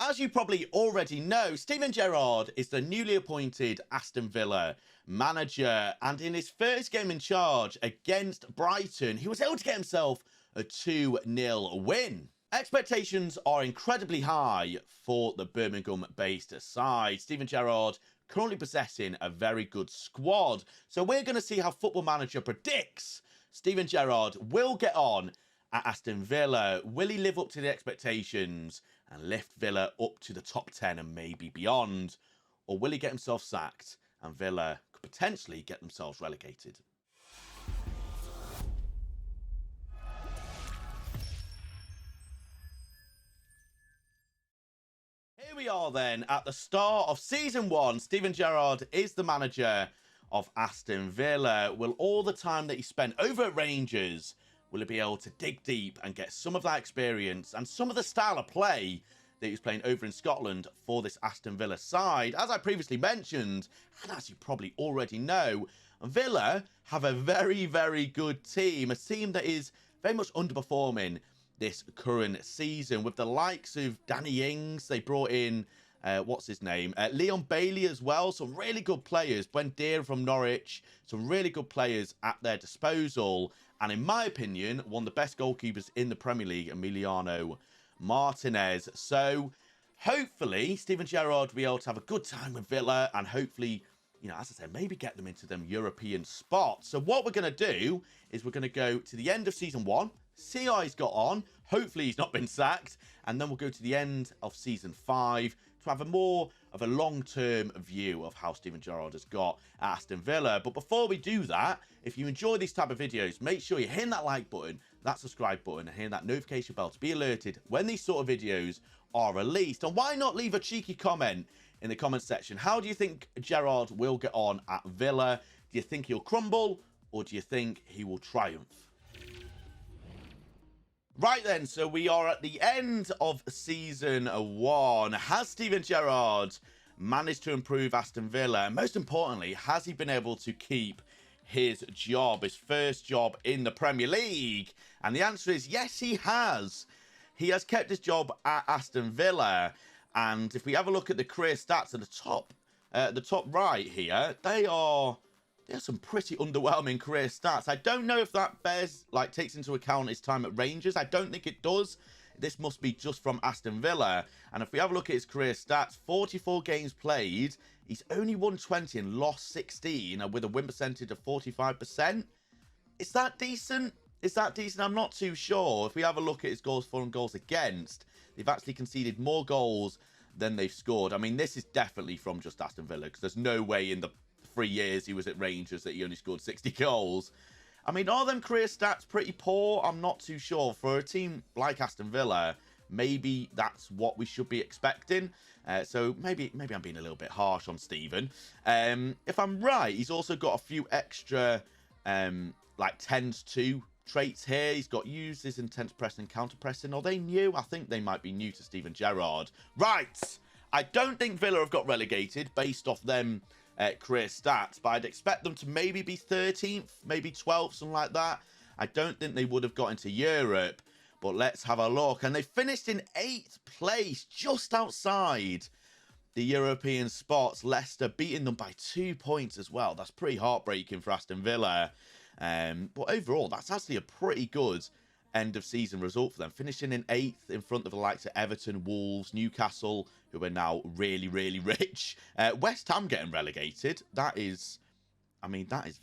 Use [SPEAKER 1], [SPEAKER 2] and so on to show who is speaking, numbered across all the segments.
[SPEAKER 1] As you probably already know, Steven Gerrard is the newly appointed Aston Villa manager, and in his first game in charge against Brighton, he was able to get himself a 2-0 win. Expectations are incredibly high for the Birmingham-based side. Steven Gerrard currently possessing a very good squad, so we're going to see how Football Manager predicts Steven Gerrard will get on at Aston Villa. Will he live up to the expectations and lift Villa up to the top 10 and maybe beyond? Or will he get himself sacked and Villa could potentially get themselves relegated? Here we are then at the start of season 1. Steven Gerrard is the manager of Aston Villa. Will all the time that he spent over at Rangers, will he be able to dig deep and get some of that experience and some of the style of play that he was playing over in Scotland for this Aston Villa side? As I previously mentioned, and as you probably already know, Villa have a very, very good team. A team that is very much underperforming this current season, with the likes of Danny Ings. They brought in, what's his name? Leon Bailey as well. Some really good players. Buendia from Norwich. Some really good players at their disposal. And in my opinion, one of the best goalkeepers in the Premier League, Emiliano Martinez. So hopefully Steven Gerrard will be able to have a good time with Villa and hopefully, you know, as I said, maybe get them into them European spots. So what we're going to do is we're going to go to the end of season 1, see how he's got on. Hopefully he's not been sacked. And then we'll go to the end of season 5 to have a more of a long-term view of how Steven Gerrard has got at Aston Villa. But before we do that, if you enjoy these type of videos, make sure you hit that like button, that subscribe button, and hit that notification bell to be alerted when these sort of videos are released. And why not leave a cheeky comment in the comment section? How do you think Gerrard will get on at Villa? Do you think he'll crumble, or do you think he will triumph? Right then, so we are at the end of season 1. Has Steven Gerrard managed to improve Aston Villa? And most importantly, has he been able to keep his job, his first job in the Premier League? And the answer is yes, he has. He has kept his job at Aston Villa. And if we have a look at the career stats at the top right here, there's some pretty underwhelming career stats. I don't know if that takes into account his time at Rangers. I don't think it does. This must be just from Aston Villa. And if we have a look at his career stats, 44 games played, he's only won 20 and lost 16 with a win percentage of 45%. Is that decent? Is that decent? I'm not too sure. If we have a look at his goals for and goals against, they've actually conceded more goals than they've scored. I mean, this is definitely from just Aston Villa, because there's no way in the 3 years he was at Rangers that he only scored 60 goals. I mean, are them career stats pretty poor? I'm not too sure. For a team like Aston Villa, maybe that's what we should be expecting. So maybe I'm being a little bit harsh on Steven. If I'm right, he's also got a few extra tends to traits here. He's got uses intense pressing and counter pressing. Are they new? I think they might be new to Steven Gerrard. Right. I don't think Villa have got relegated based off them career stats, but I'd expect them to maybe be 13th, maybe 12th, something like that. I don't think they would have got into Europe, but let's have a look. And they finished in 8th place, just outside the European spots. Leicester beating them by 2 points as well. That's pretty heartbreaking for Aston Villa. But overall, that's actually a pretty good end of season result for them, finishing in 8th in front of the likes of Everton, Wolves, Newcastle, who are now really, really rich. West Ham getting relegated. That is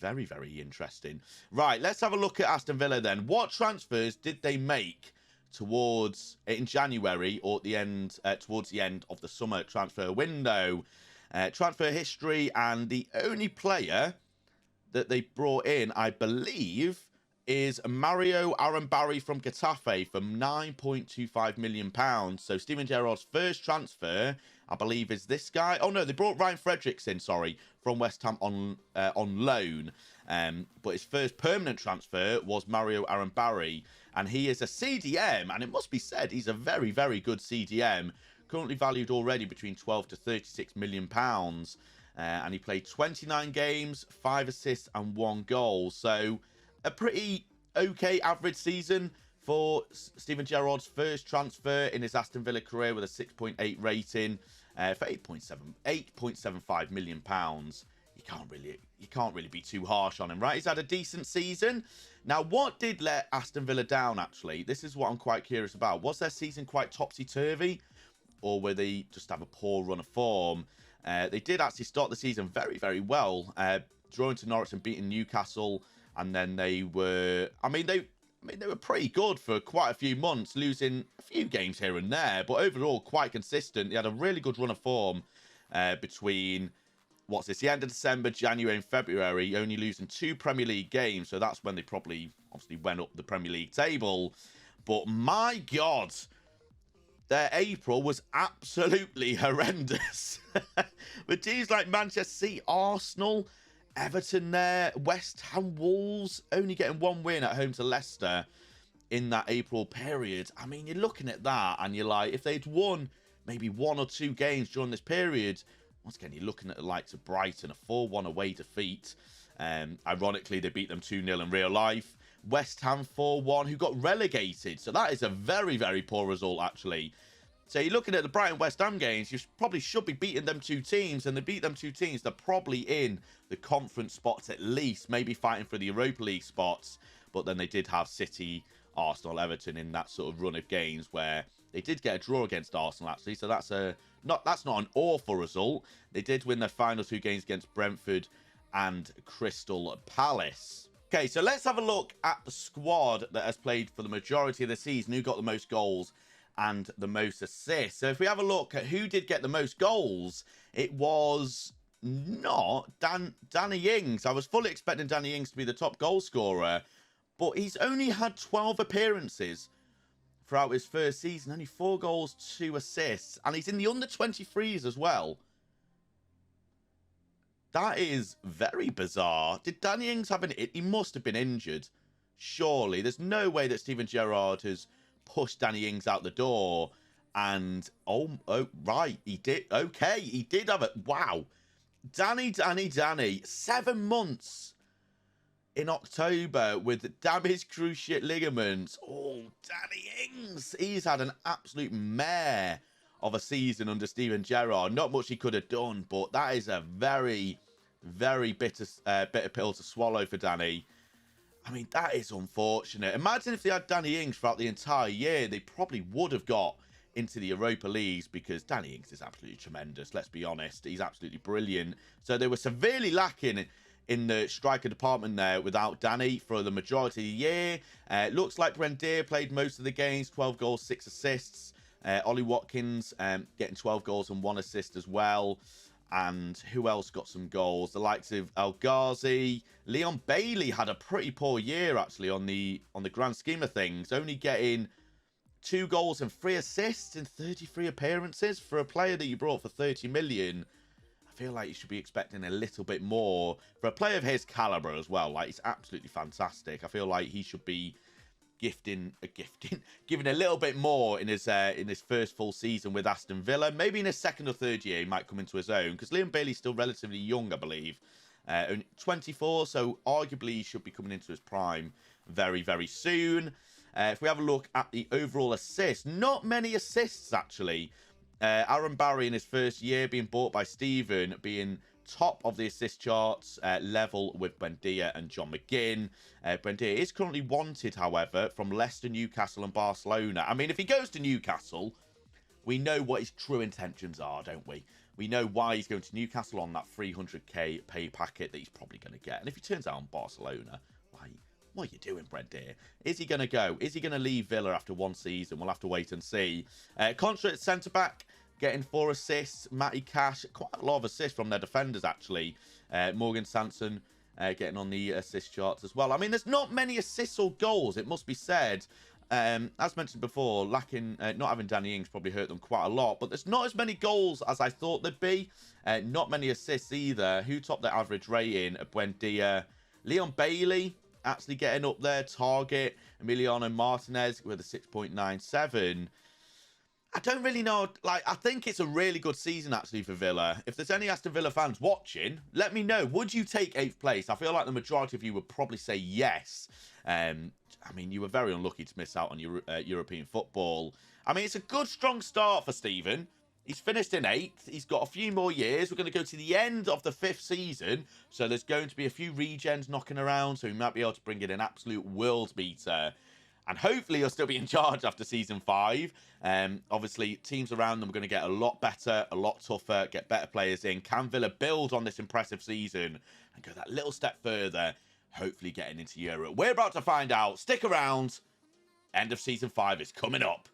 [SPEAKER 1] very, very interesting. Right, let's have a look at Aston Villa then. What transfers did they make in January or at the end, towards the end of the summer transfer window? Transfer history, and the only player that they brought in, I believe, is Mario Arambarri from Getafe for £9.25 million. So Steven Gerrard's first transfer, I believe, is this guy. Oh no, they brought Ryan Fredericks in, sorry, from West Ham on loan. But his first permanent transfer was Mario Arambarri, and he is a CDM, and it must be said he's a very, very good CDM. Currently valued already between 12 to 36 million pounds. And he played 29 games, 5 assists and 1 goal. So a pretty okay average season for Steven Gerrard's first transfer in his Aston Villa career with a 6.8 rating for £8.75 million. You can't really be too harsh on him, right? He's had a decent season. Now, what did let Aston Villa down, actually? This is what I'm quite curious about. Was their season quite topsy-turvy? Or were they just have a poor run of form? They did actually start the season very, very well. Drawing to Norwich and beating Newcastle. And then they were... they were pretty good for quite a few months, losing a few games here and there. But overall, quite consistent. They had a really good run of form between... the end of December, January and February, only losing 2 Premier League games. So that's when they probably, obviously, went up the Premier League table. But my God, their April was absolutely horrendous. With teams like Manchester City, Arsenal, Everton there, West Ham, Wolves, only getting 1 win at home to Leicester in that April period. I mean, you're looking at that and you're like, if they'd won maybe 1 or 2 games during this period... Once again, you're looking at the likes of Brighton, a 4-1 away defeat. Ironically, they beat them 2-0 in real life. West Ham 4-1, who got relegated. So that is a very, very poor result, actually. So you're looking at the Brighton-West Ham games, you probably should be beating them 2 teams. And they beat them 2 teams. They're probably in the conference spots at least, maybe fighting for the Europa League spots. But then they did have City, Arsenal, Everton in that sort of run of games where they did get a draw against Arsenal, actually. So that's not an awful result. They did win their final 2 games against Brentford and Crystal Palace. Okay, so let's have a look at the squad that has played for the majority of the season, who got the most goals and the most assists. So if we have a look at who did get the most goals, it was not Danny Ings. I was fully expecting Danny Ings to be the top goal scorer, but he's only had 12 appearances throughout his first season. Only 4 goals, 2 assists. And he's in the under-23s as well. That is very bizarre. Did Danny Ings have an... He must have been injured. Surely. There's no way that Steven Gerrard has pushed Danny Ings out the door. And... Oh, right. He did. Okay. He did have it. Wow. Danny. 7 months in October with damaged cruciate ligaments. Oh, Danny Ings. He's had an absolute mare of a season under Steven Gerrard. Not much he could have done, but that is a very, very bitter pill to swallow for Danny. I mean, that is unfortunate. Imagine if they had Danny Ings throughout the entire year. They probably would have got into the Europa Leagues because Danny Ings is absolutely tremendous. Let's be honest. He's absolutely brilliant. So they were severely lacking in the striker department there without Danny for the majority of the year. Looks like Brendir played most of the games, 12 goals, 6 assists. Ollie Watkins getting 12 goals and 1 assist as well. And who else got some goals? The likes of El Ghazi. Leon Bailey had a pretty poor year, actually, on the grand scheme of things. Only getting 2 goals and 3 assists in 33 appearances. For a player that you brought for 30 million, I feel like you should be expecting a little bit more. For a player of his calibre as well, like, he's absolutely fantastic. I feel like he should be giving a little bit more in his first full season with Aston Villa. Maybe in his 2nd or 3rd year he might come into his own, because Leon Bailey's still relatively young, I believe. Only 24, so arguably he should be coming into his prime very, very soon. If we have a look at the overall assists, not many assists actually. Aaron Barry in his first year being bought by Steven, being top of the assist charts, level with Buendia and John McGinn. Buendia is currently wanted, however, from Leicester, Newcastle and Barcelona. I mean, if he goes to Newcastle, we know what his true intentions are, don't we? We know why he's going to Newcastle on that 300k pay packet that he's probably going to get. And if he turns out on Barcelona, what are you doing, Buendia? Is he going to go? Is he going to leave Villa after 1 season? We'll have to wait and see. Contract centre-back, getting 4 assists. Matty Cash, quite a lot of assists from their defenders, actually. Morgan Sanson getting on the assist charts as well. I mean, there's not many assists or goals, it must be said. As mentioned before, not having Danny Ings probably hurt them quite a lot. But there's not as many goals as I thought there'd be. Not many assists either. Who topped their average rating? Buendia. Leon Bailey actually getting up there. Target. Emiliano Martinez with a 6.97. I don't really know. Like, I think it's a really good season, actually, for Villa. If there's any Aston Villa fans watching, let me know. Would you take 8th place? I feel like the majority of you would probably say yes. I mean, you were very unlucky to miss out on European football. I mean, it's a good, strong start for Steven. He's finished in 8th. He's got a few more years. We're going to go to the end of the 5th season. So there's going to be a few regens knocking around. So he might be able to bring in an absolute world beater. And hopefully he'll still be in charge after season 5. Obviously, teams around them are going to get a lot better, a lot tougher, get better players in. Can Villa build on this impressive season and go that little step further, hopefully getting into Europe? We're about to find out. Stick around. End of season 5 is coming up.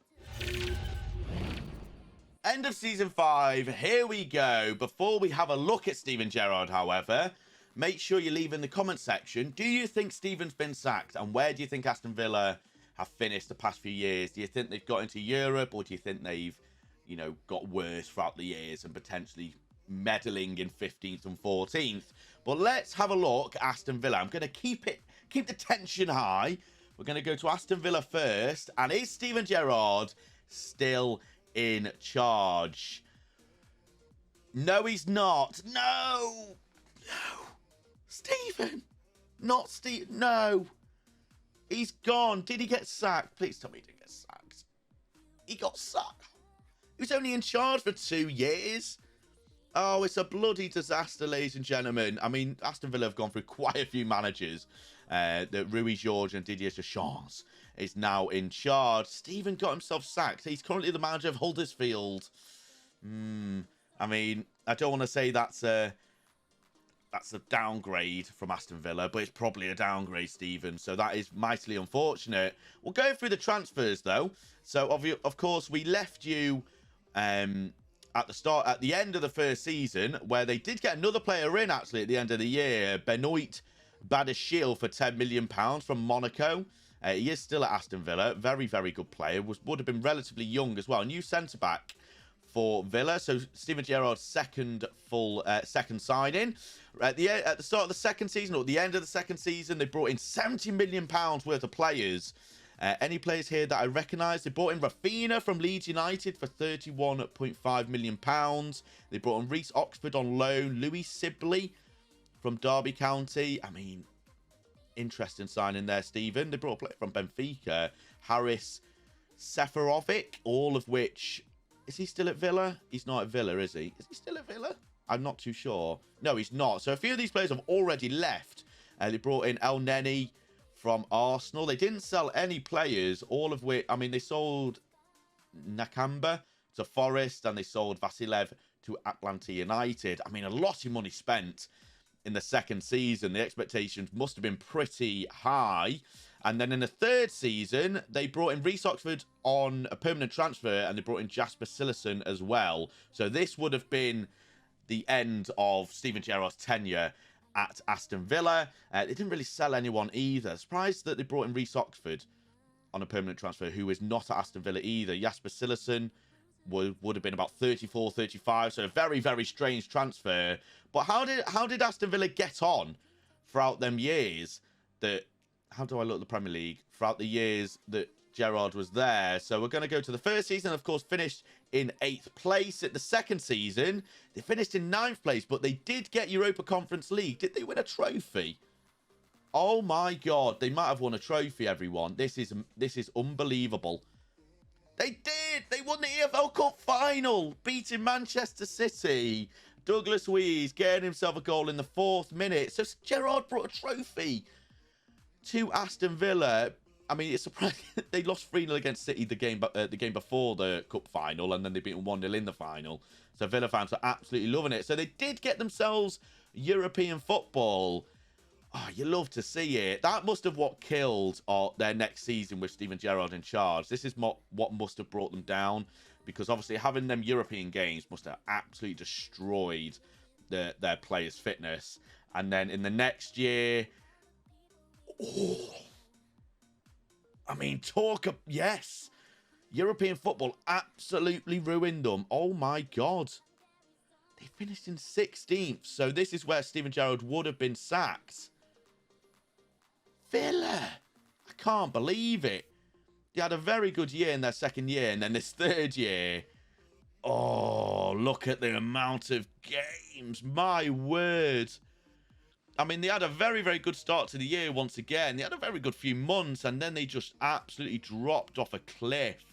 [SPEAKER 1] End of season 5, here we go. Before we have a look at Steven Gerrard, however, make sure you leave in the comment section, do you think Steven's been sacked? And where do you think Aston Villa have finished the past few years? Do you think they've got into Europe, or do you think they've, got worse throughout the years and potentially meddling in 15th and 14th? But let's have a look at Aston Villa. I'm going to keep the tension high. We're going to go to Aston Villa first. And is Steven Gerrard still in charge? No, he's not. No. Steven. Not Steve. No. He's gone. Did he get sacked? Please tell me he didn't get sacked. He got sacked. He was only in charge for 2 years. Oh, it's a bloody disaster, ladies and gentlemen. I mean, Aston Villa have gone through quite a few managers. That Rui George and Didier Deschamps is now in charge. Steven got himself sacked. He's currently the manager of Huddersfield. I mean, I don't want to say that's a downgrade from Aston Villa, but it's probably a downgrade, Steven. So that is mightily unfortunate. We'll go through the transfers, though. So, of course, we left you at the end of the first season, where they did get another player in, actually, at the end of the year. Benoit Badiashile for £10 million from Monaco. He is still at Aston Villa. Very, very good player. Would have been relatively young as well. New centre-back for Villa. So Steven Gerrard's second signing. At the start of the second season, or at the end of the second season, they brought in £70 million worth of players. Any players here that I recognise? They brought in Rafinha from Leeds United for £31.5 million. They brought in Reece Oxford on loan. Louis Sibley from Derby County. I mean, interesting signing there, Steven. They brought a player from Benfica, Haris Seferovic, all of which... Is he still at Villa? He's not at Villa, is he? Is he still at Villa? I'm not too sure. No, he's not. So a few of these players have already left. They brought in El Neni from Arsenal. They didn't sell any players, all of which... I mean, they sold Nakamba to Forest, and they sold Vasilev to Atlanta United. I mean, a lot of money spent in the second season. The expectations must have been pretty high. And then in the third season, they brought in Reece Oxford on a permanent transfer, and they brought in Jasper Cillessen as well. So this would have been the end of Steven Gerrard's tenure at Aston Villa. They didn't really sell anyone either. Surprised that they brought in Reece Oxford on a permanent transfer, who is not at Aston Villa either. Jasper Cillessen would have been about 34, 35. So a very, very strange transfer. But how did Aston Villa get on throughout them years that... How do I look at the Premier League? Throughout the years that Gerrard was there. So we're going to go to the first season, of course, finished in 8th place. At the second season, they finished in 9th place, but they did get Europa Conference League. Did they win a trophy? Oh my God, they might have won a trophy, everyone. This is unbelievable. They did! They won the EFL Cup final, beating Manchester City. Douglas Luiz getting himself a goal in the 4th minute. So Gerrard brought a trophy to Aston Villa. I mean, it's surprising they lost 3-0 against City the game before the cup final, and then they beat them 1-0 in the final. So Villa fans are absolutely loving it. So they did get themselves European football. Oh, you love to see it. That must have what killed their next season with Steven Gerrard in charge. This is what must have brought them down, because obviously having them European games must have absolutely destroyed their players' fitness. And then in the next year... Oh, I mean, yes. European football absolutely ruined them. Oh my God. They finished in 16th. So this is where Steven Gerrard would have been sacked. Villa. I can't believe it. They had a very good year in their second year, and then this third year. Oh, look at the amount of games. My word. I mean, they had a very, very good start to the year once again. They had a very good few months, and then they just absolutely dropped off a cliff.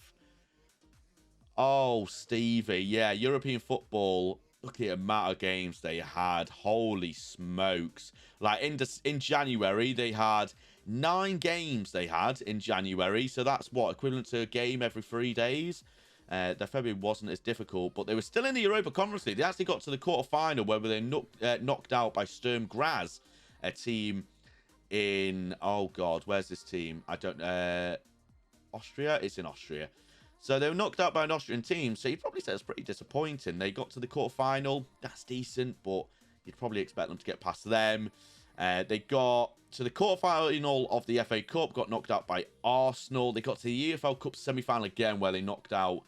[SPEAKER 1] Oh, Stevie. Yeah, European football. Look at the amount of games they had. Holy smokes. Like, in January, they had 9 games they had in January. So that's what? Equivalent to a game every 3 days. Their February wasn't as difficult, but they were still in the Europa Conference League. They actually got to the quarterfinal where they were knocked out by Sturm Graz, a team in... Oh, God, where's this team? I don't... Austria? It's in Austria. So they were knocked out by an Austrian team. So you'd probably say it's pretty disappointing. They got to the quarterfinal. That's decent, but you'd probably expect them to get past them. They got to the quarterfinal of the FA Cup, got knocked out by Arsenal. They got to the EFL Cup semi-final again, where they knocked out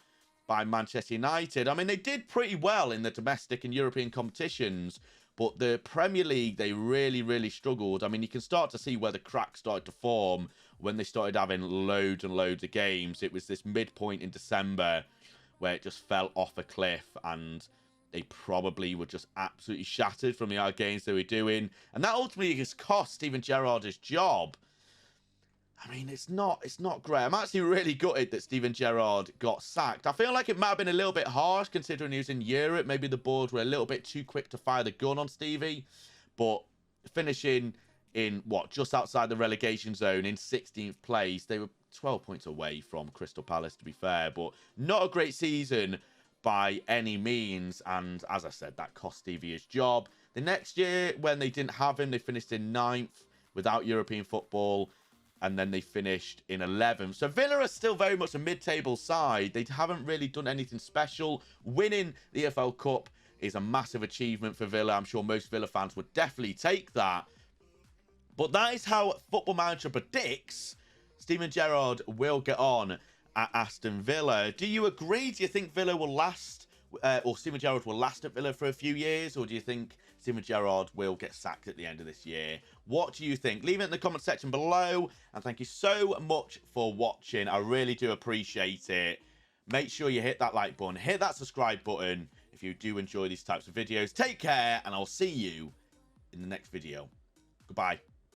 [SPEAKER 1] by Manchester United. I mean, they did pretty well in the domestic and European competitions, but the Premier League, they really, really struggled. I mean, you can start to see where the cracks started to form when they started having loads and loads of games. It was this midpoint in December where it just fell off a cliff, and they probably were just absolutely shattered from the other games they were doing. And that ultimately has cost Steven Gerrard his job. I mean, it's not great. I'm actually really gutted that Steven Gerrard got sacked. I feel like it might have been a little bit harsh considering he was in Europe. Maybe the board were a little bit too quick to fire the gun on Stevie. But finishing in, just outside the relegation zone in 16th place. They were 12 points away from Crystal Palace, to be fair. But not a great season by any means. And as I said, that cost Stevie his job. The next year, when they didn't have him, they finished in 9th without European football. And then they finished in 11th. So Villa are still very much a mid-table side. They haven't really done anything special. Winning the EFL Cup is a massive achievement for Villa. I'm sure most Villa fans would definitely take that. But that is how Football Manager predicts Steven Gerrard will get on at Aston Villa. Do you agree? Do you think Villa will last, or Steven Gerrard will last at Villa for a few years? Or do you think Steven Gerrard will get sacked at the end of this year? What do you think? Leave it in the comment section below. And thank you so much for watching. I really do appreciate it. Make sure you hit that like button. Hit that subscribe button if you do enjoy these types of videos. Take care, and I'll see you in the next video. Goodbye.